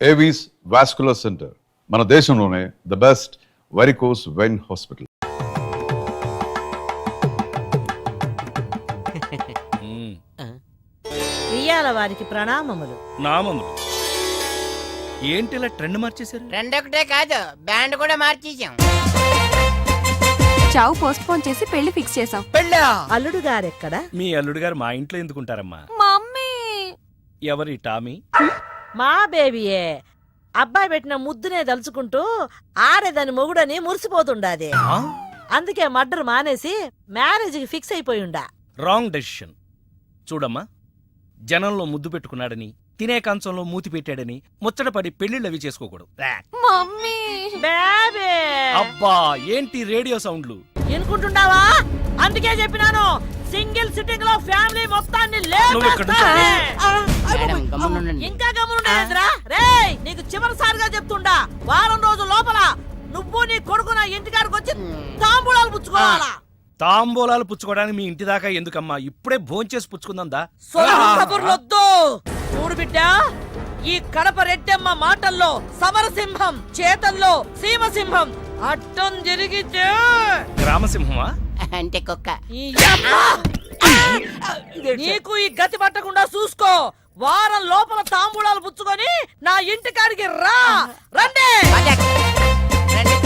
Avis vascular centre, మన దేశంలోనే the best varicose vein hospital. ఇయ్యాల వారికి ప్రణామములు. నామములు ఏంటి ఇలా ట్రెండ్ మార్చేశారు? ట్రెండ్ ఒకటే కాదు, బ్యాండ్ కూడా మార్చేసాం. చావు పోస్ట్పోన్ చేసి పెళ్లి ఫిక్స్ చేసాం. పెళ్ళా? అల్లుడు గారెక్కడ? మీ అల్లుడు గారు మా ఇంట్లో ఎందుకుంటారమ్మా? మమ్మీ ఎవరి టామీ? మా బేబీయే. అబ్బాయి పెట్టిన ముద్దునే దలుచుకుంటూ ఆడేదాని మొగుడని మురిసిపోతుండాది. అందుకే మర్డర్ మానేసి మ్యారేజ్ కి ఫిక్స్ అయిపోయిండా. Wrong decision. చూడమ్మా, జనంలో ముద్దు పెట్టుకున్నాడని, తినే కంచంలో మూతి పెట్టాడని ముచ్చటపడి పెళ్లిళ్ళవి చేసుకోకూడదు. మమ్మీ బేబీ అబ్బా, ఏంటి రేడియో సౌండ్లు? ఎనుకుంటున్నావా? అందుకే చెప్పినాను, సింగిల్ సిట్టింగ్ లో ఫ్యామిలీ మొత్తాన్ని నువ్వు ఇక్కడ మేడం, గమ్మునుండండి. ఇంకా గమనుండేంద్రా రేయ్, నీకు చివరిసారిగా చెప్తుండా, వారం రోజుల లోపల నువ్వు నీ కొడుకు నా ఇంటికాడికి వచ్చి తాంబూలాలు పుచ్చుకోవాలా. తాంబూలాలు పుచ్చుకోవడానికి మీ ఇంటి దాకా ఎందుకమ్మా? ఇప్పుడే భోంచేసి పుచ్చుకుందా. కబుర్లొద్దు. చూడు బిడ్డ, ఈ కడప రెడ్డమ్మ మాటల్లో సమరసింహం, చేతల్లో సీమసింహం. అడ్డం జరిగితే గ్రామసింహమా? అంటే కుక్క. ఈ యమ్మ! నీకు ఈ గతి పట్టకుండా చూసుకో. వారం లోపల తాంబూలాలు పుచ్చుకొని నా ఇంటికాడికి రా. రండి. రండి.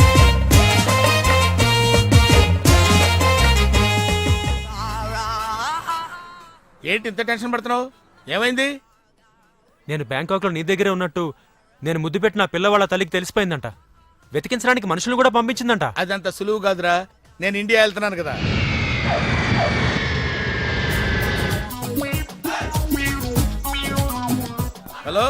ఏంటి ఇంత టెన్షన్ పడుతున్నావు? ఏమైంది? నేను బ్యాంకాక్ లో నీ దగ్గరే ఉన్నట్టు నేను ముద్దు పెట్టిన పిల్లవాళ్ళ తల్లికి తెలిసిపోయిందంట. వెతికించడానికి మనుషులు కూడా పంపించిందంట. అదంత సులువు కాదురా, నేను ఇండియా వెళ్తున్నాను కదా. హలో,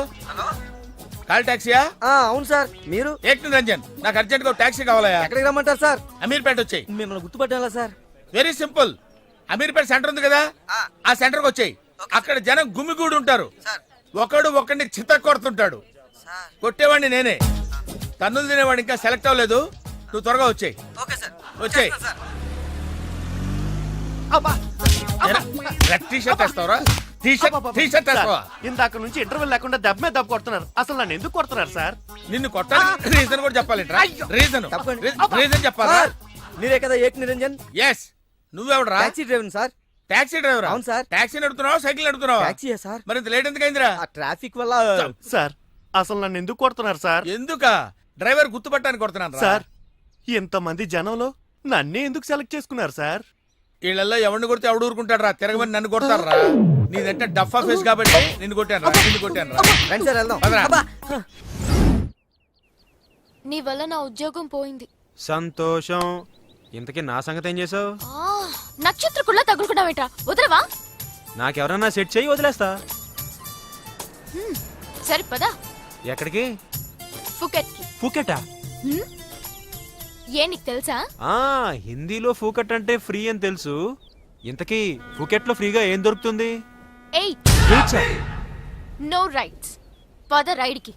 కాల్ టాక్సీయా? అవును సార్. మీరు? ఏక్ నిరంజన్, నాకు అర్జెంట్ గా టాక్సీ కావాలయా. ఎక్కడికి రమ్మంటారు సార్? అమీర్పేట వచ్చాయి. మిమ్మల్ని గుర్తుపట్టాలా sir? Very simple. Ameerpet centre ఉంది కదా, ఆ సెంటర్ కి వచ్చాయి. అక్కడ జనం గుమిగూడి ఉంటారు. ఒకడు ఒకడిని చిత్త కొడుతుంటాడు. కొట్టేవాడిని నేనే. తన్నులు తినేవాడు ఇంకా సెలెక్ట్ అవ్వలేదు. నువ్వు త్వరగా వచ్చాయి. వచ్చాయి. టీ-షర్ట్ వేస్తావరా? టీ-షర్ట్ వేస్తావా? ఇందాక నుంచి ఇంటర్వెల్ లేకుండా దెబ్బ మీద దెబ్బ కొడుతున్నారు. అసలు నన్ను ఎందుకు కొడుతున్నారు సార్? నిన్ను కొట్టాలి రీజన్ కూడా చెప్పాలి. రీజన్ చెప్పాలా? మీరే కదా ఏక్ నిరంజన్? ఎస్. నువ్వెవడరా? Taxi driver sir. Taxi driver? అవును సార్. టాక్సీ నడుపుతున్నావా, సైకిల్ నడుపుతున్నావా? టాక్సీయే సార్. మరి ఇంత లేట్ ఎందుకు అయిందిరా? ఆ ట్రాఫిక్ వల్ల. సార్ అసలు నన్ను ఎందుకు కొడుతున్నారు సార్? ఎందుకా? డ్రైవర్ గుర్తుపట్టానికి కొడుతున్నాను సార్. ఇంతమంది జనంలో నన్నే ఎందుకు సెలెక్ట్ చేసుకున్నారు సార్? వీళ్ళల్లో ఎవరిని కొడితే ఎవడు ఊరుకుంటాడు రా? తిరగమని నన్ను కొడతారా? నీదంటే డఫా ఫేస్ కాబట్టి నిన్ను కొట్టాను రా. రండి సార్ వెళ్దాం. పదరా. నీ వల్ల నా ఉద్యోగం పోయింది. సంతోషం. ఇంతకీ నా సంగతి ఏం చేసావు? నక్షత్రకుల్లా తగులుకున్నావేట్రా, వదలవా? నాకెవరన్నా సెట్ చేయి, వదిలేస్తా. సరే పదా. ఎక్కడికి? ఫుకెట్ కి. ఫుకెటా? ఏ నీకు తెలుసా? హిందీలో ఫుకెట్ అంటే ఫ్రీ అని తెలుసు. ఇంతకీ ఫుకెట్ లో ఫ్రీగా ఏం దొరుకుతుంది? No rights. పద రైడ్ కి.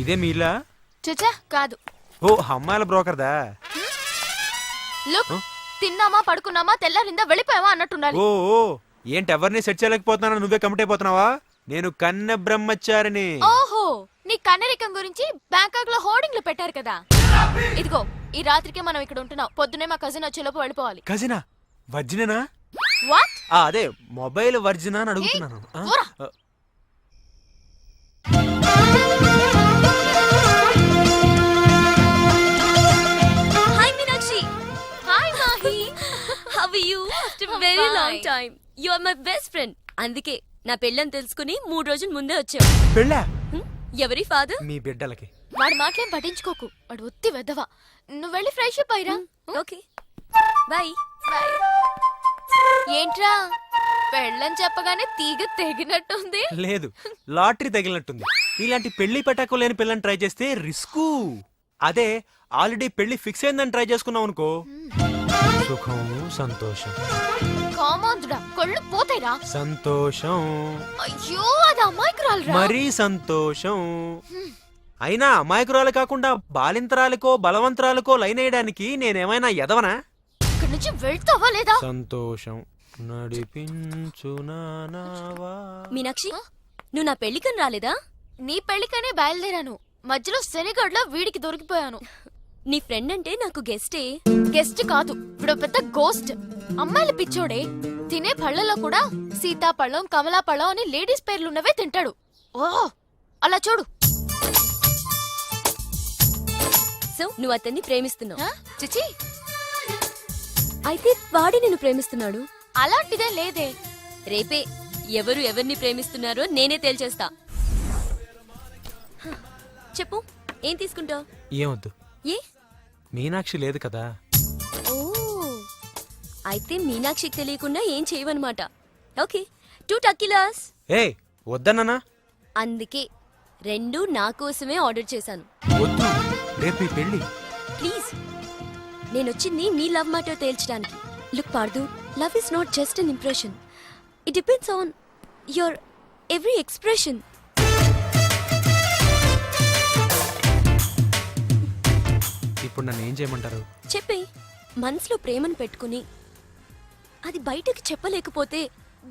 ఇదే మీలా? చచ్చా కాదు. ఓ, అమ్మాయిల బ్రోకర్దా? లుక్, తిన్నామా పడుకున్నామా తెల్లారిందా వెళ్ళిపోయావా అన్నట్టుండాలి. ఓ, ఏంటి ఎవరిని సెట్ చేయలేకపోతున్నా, నువ్వే కమిట్ అయిపోతున్నావా? నేను కన్నె బ్రహ్మచారిని. ఓహో, నీ కన్నరికం గురించి బ్యాంకాక్ లో హోర్డింగ్లు పెట్టారు కదా. ఇదిగో, ఈ రాత్రికి మనం ఇక్కడ ఉంటున్నాం. పొద్దునే మా కజిన్ వచ్చేలోపు వెళ్ళిపోవాలి. కజినా? వర్జినేనా? వాట్? అదే మొబైల్ వర్జినా అని అడుగుతున్నాను. Hi Meenakshi. Hi Mahi. How are you? After very long time. You are my best friend. అందుకే నా పెళ్ళని తెలుసుకుని 3 రోజుల ముందే వచ్చావు. పెళ్ళా? ఎవరి ఫాదర్? మీ బిడ్డలకి. వాడి మాటలేం పట్టించుకోకు, వాడు ఒత్తి వెదవా. నువ్వు వెళ్ళి ఫ్రెష్ అప్ అయ్యిరా. Okay, bye. ఏంట్రా పెళ్ళని చెప్పగానే తీగ తెగినట్టుంది. లేదు, లాటరీ తగిలినట్టుంది. ఇలాంటి పెళ్లి పెట్టకు లేని పిల్లని ట్రై చేస్తే రిస్కు. అదే ఆల్రెడీ పెళ్లి ఫిక్స్ అయిందని ట్రై చేసుకున్నావు అనుకో, సుఖం సంతోషం. కామాంధుడా, కళ్ళు పోతాయిరా. సంతోషం, అయ్యో అది అమ్మాయికురాలురా. మరీ సంతోషం. అయినా అమాయకురాలు కాకుండా బాలింతరాలకో బలవంతరాలకో లైన్ వేయడానికి నేనేమైనా ఎదవనా? ఇక్కడి నుంచి వెళ్తావా లేదా? సంతోషం నడిపించునావా. మీనాక్షి, నువ్వు నా పెళ్లికని రాలేదా? నీ పెళ్లికనే బయలుదేరాను. మధ్యలో శనిగడ్లో వీడికి దొరికిపోయాను. నీ ఫ్రెండ్ అంటే నాకు గెస్టే. గెస్ట్ కాదు, ఇప్పుడు పెద్ద గోస్ట్. అమ్మాయిల పిచ్చోడే. తినే పళ్ళలో కూడా సీతాపళ్ళం, కమలాపళ్ళం అని లేడీస్ పేర్లున్నవే తింటాడు. ఓ అలా చూడు. సో నువ్వు అతన్ని ప్రేమిస్తున్నావు? చిచి, అయితే వాడి నిన్ను ప్రేమిస్తున్నాడు. అలాంటిదే లేదే. రేపే ఎవరు ఎవరిని ప్రేమిస్తున్నారో నేనే తేల్చేస్తా. చెప్పు, ఏం తీసుకుంటావు? ఏమొద్దు, ఏ? మీనాక్షి లేదు కదా. ఓ, అయితే మీనాక్షికి తెలియకుండా ఏం చేయవన్నమాట. ఓకే, 2 టకీలాస్. ఏ వద్దన్నానా? అందుకే 2 నా కోసమే ఆర్డర్ చేశాను. వద్దు, రేపు ఈ పెళ్లి. ప్లీజ్, నేనొచ్చింది నీ లవ్ మ్యాటర్ తేల్చడానికి. Look Pardhu, love is not just an impression. It depends on your every expression. ఇప్పుడు నన్ను ఏం చేయమంటారు? చెప్పే. మనసులో ప్రేమను పెట్టుకుని అది బయటకి చెప్పలేకపోతే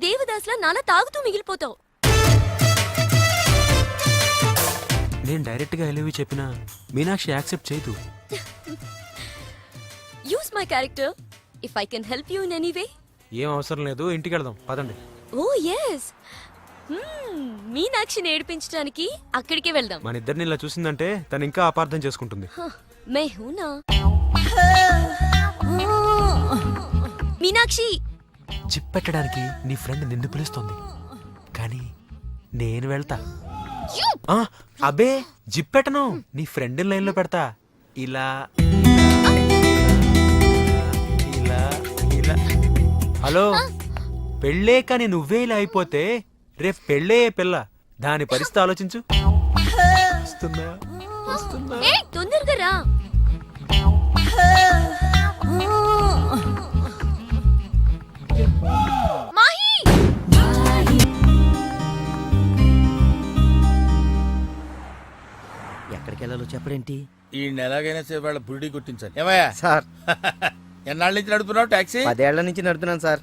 దేవదాస్లా నాలా తాగుతూ మిగిలిపోతావు. నేను డైరెక్ట్ గా ఎలివి చెప్పినా మీనాక్షి యాక్సెప్ట్ చేయదు. Use my character if I can help you in any way. ఏం అవసరం లేదు, ఇంటికి వెళ్దాం పదండి. ఓ ఎస్, మీనాక్షిని ఏడిపించడానికి అక్కడికే వెళ్దాం. మన ఇద్దరిని ఇలా చూసిందంటే తను ఇంకా అపార్థం చేసుకుంటుంది. మే హూనా మీనాక్షి. జిప్ పెట్టడానికి నీ ఫ్రెండ్ నిన్ను పిలుస్తోంది, కానీ నేను వెళ్తా. ఆ, అబే జిప్ పెట్టను, నీ ఫ్రెండ్ లైన్ లో పెడతా. ఇలా ఇలా ఇలా. హలో, పెళ్ళే కానీ నువ్వే ఇలా అయిపోతే రేపు పెళ్ళే పిల్ల, దాని పరిస్థితి ఆలోచించు. వస్తున్నా వస్తున్నా. ఏయ్, తొందరగా రా. మాహి, ఎక్కడికి వెళ్ళాలో చెప్పడేంటి? ఈ ఎలాగైనా సరే వాళ్ళ బుడి కొట్టించాలి. ఏమయ్యా సార్, ఎన్నాళ్ళ నుంచి నడుపుతున్నావు టాక్సీ? 10 ఏళ్ల నుంచి నడుపుతున్నాను సార్.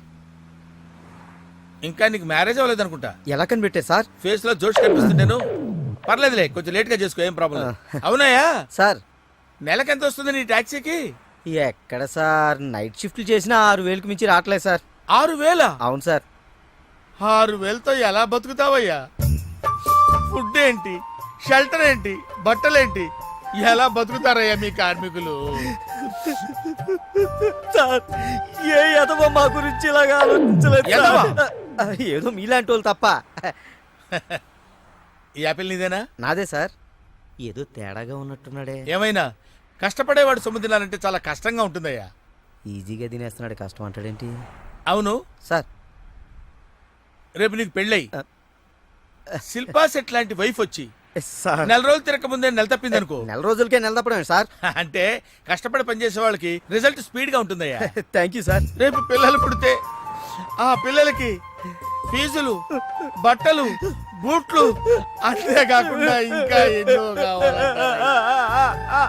ఇంకా నీకు మ్యారేజ్ అవ్వలేదు అనుకుంటా. ఎలా కనిపెట్టారు సార్? ఫేస్ లో జోష్ కనిపిస్తుంటాను. పర్లేదులే, కొంచెం లేట్ గా చేసుకో, ఏం ప్రాబ్లం. అవునాయా? సార్, నెలకెంత వస్తుంది నీ టాక్సీకి? ఎక్కడ సార్, నైట్ షిఫ్ట్లు చేసినా 6,000కి మించి రావట్లేదు సార్. 6,000? అవును సార్. 6,000తో ఎలా బతుకుతావయ్యా? ఫుడ్ ఏంటి, షెల్టర్ ఏంటి, బట్టలేంటి, ఎలా బతుకుతారయ్యా మీ కార్మికులు? సార్, ఏ ఎదవ మా గురించి ఇలాగా ఆలోచించలేదు ఎదవ? సార్. ఏదో మీలాంటి వాళ్ళు తప్ప. ఈ యాపిల్ నీదేనా? నాదే సార్. ఏదో తేడాగా ఉన్నట్టున్నాడే. ఏమైనా కష్టపడేవాడు సొమ్ము తినాలంటే చాలా కష్టంగా ఉంటుందయ్యా. ఈజీగా తినేస్తున్నాడు, కష్టం అంటాడేంటి? అవును సార్, రేపు నీకు పెళ్ళయి శిల్పా సెట్ లాంటి వైఫ్ వచ్చి సార్, నెల రోజులు తిరగక ముందే నెల తప్పింది అనుకో. నెల రోజులకే నెల తప్పడం సార్. అంటే కష్టపడి పనిచేసే వాళ్ళకి రిజల్ట్ స్పీడ్ గా ఉంటుందయ్యా. Thank you sir. రేపు పిల్లలు పుడితే ఆ పిల్లలకి ఫీజులు, బట్టలు, బూట్లు, అంతేకాకుండా ఇంకా ఎన్నో కావాలంటారయ్యా.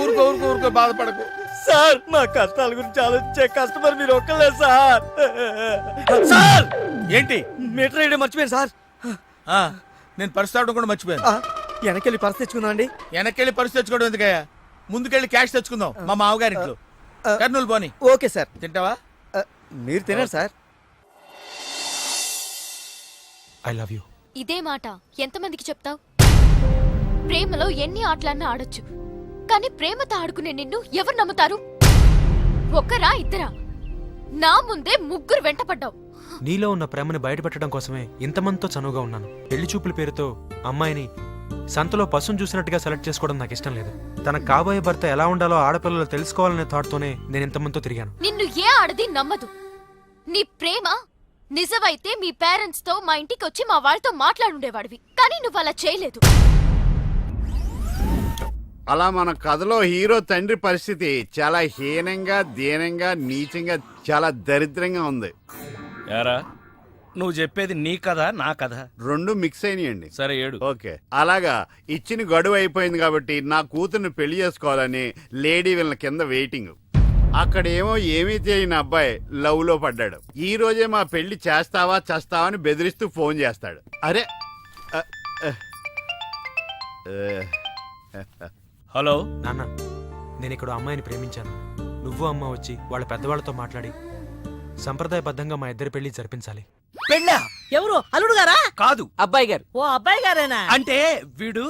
ఊరుకో ఊరుకో ఊరుకో, బాధపడకు సార్. మా కష్టాల గురించి ఆలోచించే కస్టమర్ మీరు ఒక్కలే సార్. సార్, ఏంటి? మీటర్ వేయడం మర్చిపోయాను సార్. ఆ, నేను పర్సు తావడం కూడా మర్చిపోయాను. వెనకెళ్ళి పర్స్ తెచ్చుకుందాం అండి. వెనక్కెళ్ళి పర్సు తెచ్చుకోవడం ఎందుకయ్యా? ముందుకెళ్ళి క్యాష్ తెచ్చుకుందాం మా మామగారింట్లో. కర్నూలు పోని. Okay sir. తింటావా? మీరు తినారు సార్. I love you. ఇదే మాట ఎంతమందికి చెప్తావు? ప్రేమలో ఎన్ని ఆటలన్నా ఆడొచ్చు, కానీ ప్రేమతో ఆడుకునే నిన్ను ఎవరు నమ్ముతారు? ఒక్కరా ఇద్దరా? నా ముందే 3 వెంటపడ్డావు. నీలో ఉన్న ప్రేమని బయటపెట్టడం కోసమే ఇంతమందితో చనువుగా ఉన్నాను. పెళ్లి చూపుల పేరుతో అమ్మాయిని సంతలో పశువును చూసినట్టుగా సెలెక్ట్ చేసుకోవడం నాకు ఇష్టం లేదు. తన కాబోయే భర్త ఎలా ఉండాలో ఆడపిల్లలు తెలుసుకోవాలనే థాట్తోనే నేను ఇంతమందితో తిరిగాను. నిన్ను ఏ ఆడది నమ్మదు. నీ ప్రేమ నిజమైతే మీ పేరెంట్స్ తో మా ఇంటికి వచ్చి మా వాళ్ళతో మాట్లాడుండేవాడివి కానీ నువ్వు అలా చేయలేదు. అలా మన కథలో హీరో తండ్రి పరిస్థితి చాలా హీనంగా దీనంగా నీచంగా చాలా దరిద్రంగా ఉంది. యారా నువ్వు చెప్పేది నీ కథ నా కథ? రెండు మిక్స్ అయినాయండి. సరే ఏడు. ఓకే, అలాగా ఇచ్చిన గడువు అయిపోయింది కాబట్టి నా కూతుర్ని పెళ్లి చేసుకోవాలని లేడీ వీళ్ళ కింద వెయిటింగ్. అక్కడేమో ఏమీ తెలియని అబ్బాయి లవ్ లో పడ్డాడు. ఈ రోజే మా పెళ్లి చేస్తావా చేస్తావా అని బెదిరిస్తూ ఫోన్ చేస్తాడు. అరే హలో నాన్న, నేను ఇక్కడ అమ్మాయిని ప్రేమించాను. నువ్వు అమ్మ వచ్చి వాళ్ళ పెద్దవాళ్ళతో మాట్లాడి సంప్రదాయబద్ధంగా మా ఇద్దరి పెళ్లి జరిపించాలి. పెళ్ళా? ఎవరు అల్లుడు గారా? కాదు, అబ్బాయి గారు. ఓ అబ్బాయి గారేనా? అంటే వీడు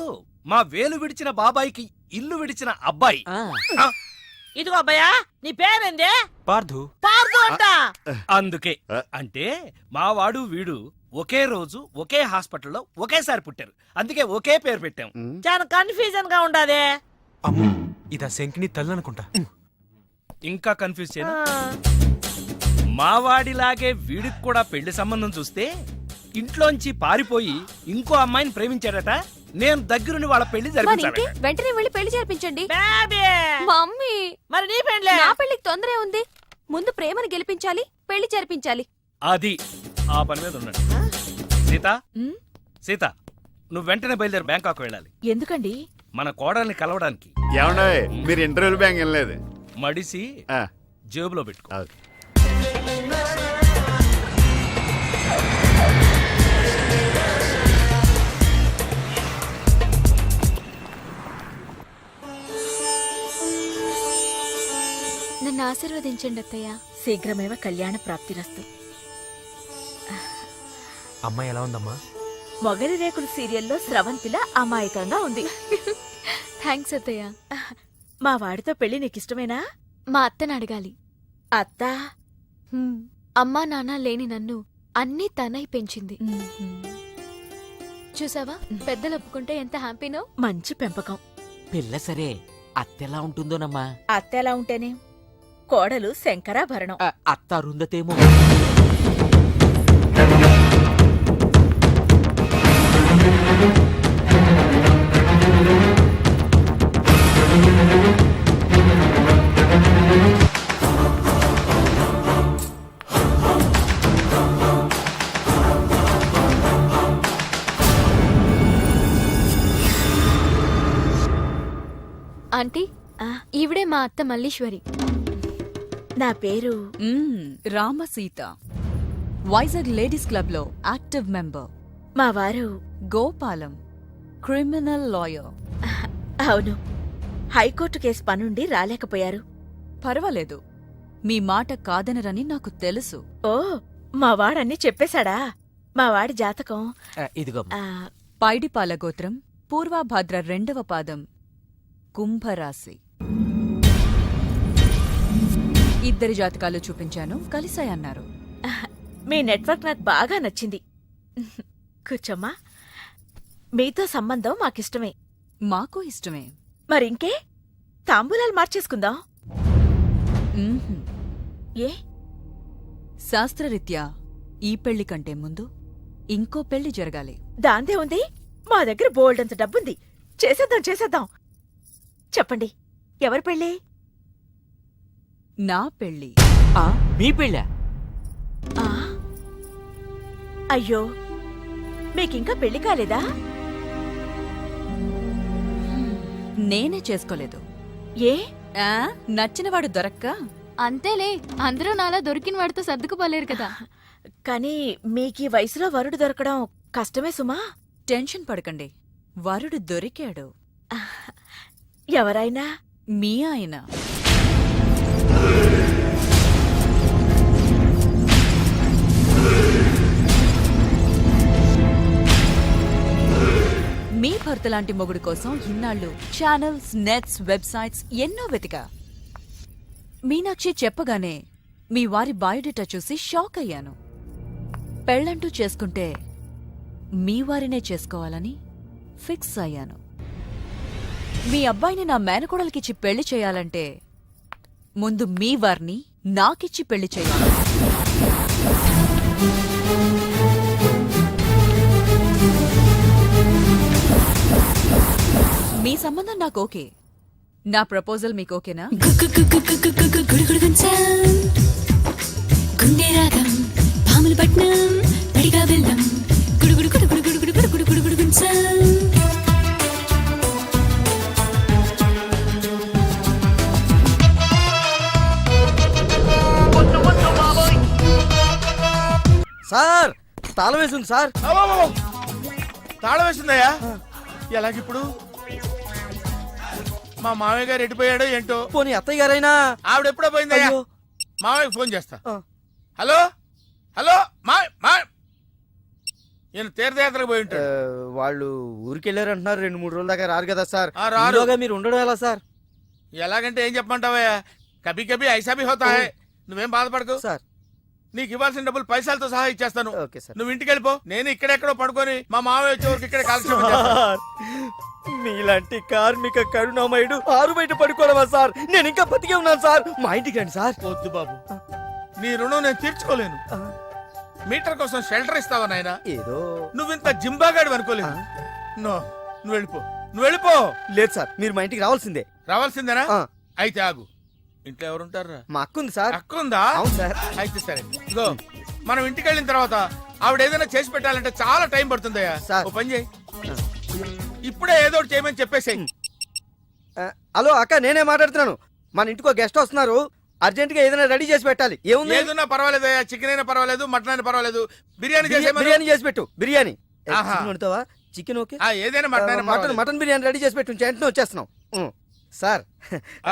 మా వేలు విడిచిన బాబాయికి ఇల్లు విడిచిన అబ్బాయి. ఇదిగో అబ్బాయా, నీ పేరేందే? పార్థు. పార్దు అంట. అందుకే అంటే మా వాడు వీడు ఒకే రోజు ఒకే హాస్పిటల్లో ఒకేసారి పుట్టారు. అందుకే ఒకే పేరు పెట్టాం. చాలా కన్ఫ్యూజన్ గా ఉండాదే. అమ్మో, ఇదా శంకిని తల్లి అనుకుంటా. ఇంకా కన్ఫ్యూజ్ చేయను. మావాడిలాగే వీడికి కూడా పెళ్లి సంబంధం చూస్తే ఇంట్లోంచి పారిపోయి ఇంకో అమ్మాయిని ప్రేమించాడట. నేను దగ్గరుండి వాళ్ళ పెళ్లి జరిపించాలి. వెంటనే వెళ్ళి పెళ్లి జరిపించండి. బేబీ, మమ్మీ, మరి నీ పెళ్ళే? నా పెళ్లికి తొందరే ఉంది. ముందు ప్రేమను గెలిపించాలి, పెళ్లి జరిపించాలి. అది ఆ పని మీద ఉన్నాడు. సీత, సీత నువ్వు వెంటనే బయలుదేరి బ్యాంకాక్ వెళ్ళాలి. ఎందుకండి? మన కోడల్ని కలవడానికి. ఏమన్నా మీరు ఇంటర్వ్యూలు బ్యాంక్ వెళ్ళలేదు? మడిసి జేబులో పెట్టుకో. నన్ను ఆశీర్వదించండి అత్తయ్య. శీఘ్రమేవ కళ్యాణ ప్రాప్తిరస్తు. అమ్మాయి ఎలా ఉందమ్మా? మొగలి రేకులు సీరియల్లో స్రవంతిలా అమాయకంగా ఉంది. థ్యాంక్స్ అత్తయ్య. మా వాడితో పెళ్లి నీకిష్టమేనా? మా అత్తని అడగాలి. అత్త అమ్మా నాన్న లేని నన్ను అన్నీ తనై పెంచింది. చూసావా, పెద్దలు ఒప్పుకుంటే ఎంత హ్యాపీనో. మంచి పెంపకం. పిల్ల సరే, అత్తెలా ఉంటుందోనమ్మా? అత్త ఎలా ఉంటేనే, కోడలు శంకరాభరణం. అత్త అరుంధతేమో. ఆంటీ, ఈవిడే మా అత్త మల్లీశ్వరి. నా పేరు రామసీత, వైజాగ్ లేడీస్ క్లబ్ లో యాక్టివ్ మెంబర్. మా వారు గోపాలం, క్రిమినల్ లాయర్. అవును, హైకోర్టు కేసు పనుండి రాలేకపోయారు. పర్వాలేదు, మీ మాట కాదనరని నాకు తెలుసు. ఓ, మా వాడన్నీ చెప్పేశాడా? మా వాడి జాతకం ఇదిగో. పైడిపాల గోత్రం, పూర్వాభాద్ర 2వ పాదం, కుంభరాశి. ఇద్దరి జాతకాలు చూపించాను, కలిసాయన్నారు. మీ నెట్వర్క్ నాకు బాగా నచ్చింది. కూర్చోమ్మా. మీతో సంబంధం మాకిష్టమే. మాకు ఇష్టమే. మరింకే, తాంబూలాలు మార్చేసుకుందాం. మ్మ్హ్మ్. ఏ? శాస్త్రరీత్యా ఈ పెళ్లి కంటే ముందు ఇంకో పెళ్లి జరగాలి. దాందే ఉంది, మా దగ్గర బోల్డంత డబ్బుంది. చేసేద్దాం చేసేద్దాం. చెప్పండి, ఎవరి పెళ్ళి? నా పెళ్లి. మీ పెళ్ళా? ఆ? అయ్యో, మీకింకా పెళ్లి కాలేదా? నేనే చేసుకోలేదు. ఏ? నచ్చినవాడు దొరక్క. అంతేలే, అందరూ నాలా దొరికిన వాడితో సర్దుకుపోలేరు కదా. కానీ మీకీ వయసులో వరుడు దొరకడం కష్టమే సుమా. టెన్షన్ పడకండి, వరుడు దొరికాడు. ఎవరైనా? మీ ఆయన. మీ భర్త లాంటి మొగుడు కోసం ఇన్నాళ్ళు ఛానల్స్, నెట్స్, వెబ్సైట్స్ ఎన్నో వెతికా. మీనాక్షి చెప్పగానే మీ వారి బయోడేటా చూసి షాక్ అయ్యాను. పెళ్ళంటూ చేసుకుంటే మీ వారినే చేసుకోవాలని ఫిక్స్ అయ్యాను. మీ అబ్బాయిని నా మేనకోడలికిచ్చి పెళ్లి చేయాలంటే ముందు మీ వారిని నాకిచ్చి పెళ్లి చేయాలి. మీ సంబంధం నాకు ఓకే. నా ప్రపోజల్ మీకు ఓకేనా? గుండె రాగం పాముల పట్నం పడిగా వెళ్ళం గుడుగుడు గుడుగుడు గుడుగుడు గుడుగుడు గుడుగుడు గుంచం. సార్ తాళం వేసింది సార్. అబ్బబ్బబ్బ! తాళం వేసిందయ్యా ఎలాగిప్పుడు మా మామయ్య గారు ఎటుపోయాడో ఏంటో. పోనీ అత్తయ్య గారైనా. ఆవిడ ఎప్పుడో పోయిందయ్యా. అయ్యో. మామయ్యకి ఫోన్ చేస్తా. ఆ. హలో హలో మా ఈయన తీర్థయాత్రకు పోయి ఉంటాడు. వాళ్ళు ఊరికెళ్ళారంటున్నారు, 2-3 రోజుల దాకా రారు కదా సార్. ఆ, రారు. ఈలోగా మీరు ఉండడం ఎలా సార్? ఎలాగంటే ఏం చెప్పమంటావయ్యా, కభీ కభీ ఐసా భీ హోతా హై. నువ్వేం బాధపడకు, సార్ నీకు ఇవ్వాల్సిన డబ్బులు పైసలతో సహా ఇచ్చేస్తాను. Okay sir. నువ్వు ఇంటికి వెళ్ళిపో, నేను ఇక్కడెక్కడో పడుకొని మా మామయ్య వచ్చే వరకు ఇక్కడే కాలక్షేపం చేస్తాను. సార్, మీలాంటి కార్మిక కరుణామయుడు ఆరు బయట పడుకోవడమా సార్? నేను ఇంకా బతికే ఉన్నాను సార్. మా ఇంటికి రండి సార్. వద్దు బాబు, నీ రుణం నేను తీర్చుకోలేను. మీటర్ కోసం షెల్టర్ ఇస్తావా నాయనా? ఏదో నువ్వింత జింబాగాడు అనుకోలేదు. నో, నువ్వు వెళ్ళిపో, నువ్వు వెళ్ళిపో. లేదు సార్, మీరు మా ఇంటికి రావాల్సిందే. రావాల్సిందేనా? ఆ. అయితే ఆగు, ఇంట్లో ఎవరుంటారా? మా అక్క ఉంది సార్. అక్కుందా? అవును సార్. అయితే సరే, ఇగో మనం ఇంటికి వెళ్ళిన తర్వాత ఆవిడ ఏదైనా చేసి పెట్టాలంటే చాలా టైం పడుతుందయ్యా. సార్. ఓ పని చేయి, ఇప్పుడే ఏదో ఒకటి చేయమని చెప్పేసేయ్. హలో అక్క, నేనే మాట్లాడుతున్నాను. మన ఇంటికి గెస్ట్ వస్తున్నారు, అర్జెంట్ గా ఏదైనా రెడీ చేసి పెట్టాలి. ఏముంది? ఏదున్నా పర్వాలేదయ్యా, చికెన్ అయినా పర్వాలేదు, మటన్ అయినా పర్వాలేదు, బిర్యానీ చేసేయమను. బిర్యానీ చేసి పెట్టు. బిర్యానీ ఆహా. చికెన్ వండుతావా? Chicken okay. ఏదైనా మటన్ అయినా మటన్ పర్వాలేదు. మటన్ బిర్యానీ రెడీ చేసి పెట్టు, వెంటనే వచ్చేస్తున్నాం. సార్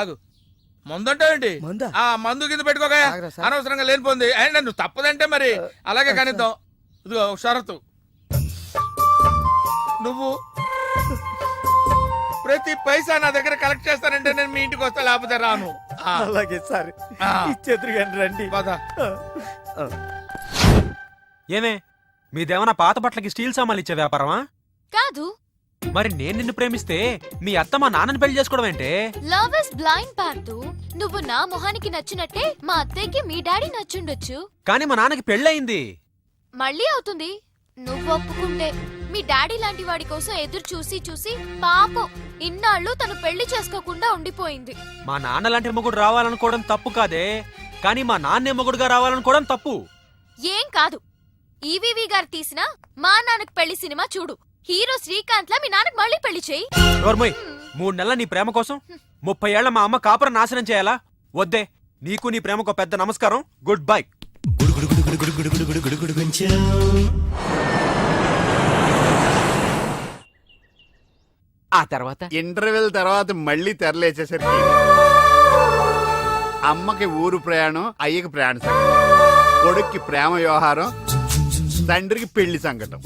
ఆగు, మందంటావేంటి? మందా? ఆ మందు కింద పెట్టుకోగా, ఆగరా సార్. అనవసరంగా లేనిపోంది. అయినా నువ్వు తప్పదంటే మరి అలాగే కానిద్దాం. ఇదిగో ఒక షరతు, నువ్వు ప్రతి పైసా నా దగ్గర కలెక్ట్ చేస్తానంటే నేను మీ ఇంటికి వస్తా, లేకపోతే రాను. ఆ, అలాగే సార్, ఆ. ఇచ్చేద్దరు కానీ రండి. పద. ఏమే మీదేమన్నా పాత బట్టలకి స్టీల్ సామాన్లు ఇచ్చే వ్యాపారమా? కాదు, మరి నేను నిన్ను ప్రేమిస్తే మీ అత్త మా నాన్నని పెళ్లి చేసుకోవడం ఏంటే? Love is blind Parthu. నువ్వు నా మొహానికి నచ్చినట్టే మా అత్తయ్యకి మీ డాడీ నచ్చుండొచ్చు. కానీ మా నాన్నకి పెళ్ళయింది. మళ్ళీ అవుతుంది నువ్వు ఒప్పుకుంటే. మీ డాడీ లాంటి వాడి కోసం ఎదురు చూసి చూసి పాపం ఇన్నాళ్ళు తను పెళ్లి చేసుకోకుండా ఉండిపోయింది. మా నాన్న లాంటి మొగుడు రావాలనుకోవడం తప్పు కాదే, కానీ మా నాన్నే మొగుడుగా రావాలనుకోవడం తప్పు. ఏం కాదు, ఈవీవి గారు తీసిన మా నాన్నకు పెళ్లి సినిమా చూడు. హీరో శ్రీకాంత్ లా మీ నాన్నకు మళ్ళీ పెళ్లి చేయి. నోర్మోయ్, 3 నెలల నీ ప్రేమ కోసం 30 ఏళ్ల మా అమ్మ కాపురం నాశనం చేయాలా? వద్దే, నీకు నీ ప్రేమకు పెద్ద నమస్కారం. Good bye. ఆ తర్వాత ఇంటర్వెల్ తర్వాత మళ్ళీ తెరలేచేసరికి అమ్మకి ఊరు ప్రయాణం, అయ్యకి ప్రయాణ సంకటం, కొడుక్కి ప్రేమ వ్యవహారం, తండ్రికి పెళ్లి సంకటం.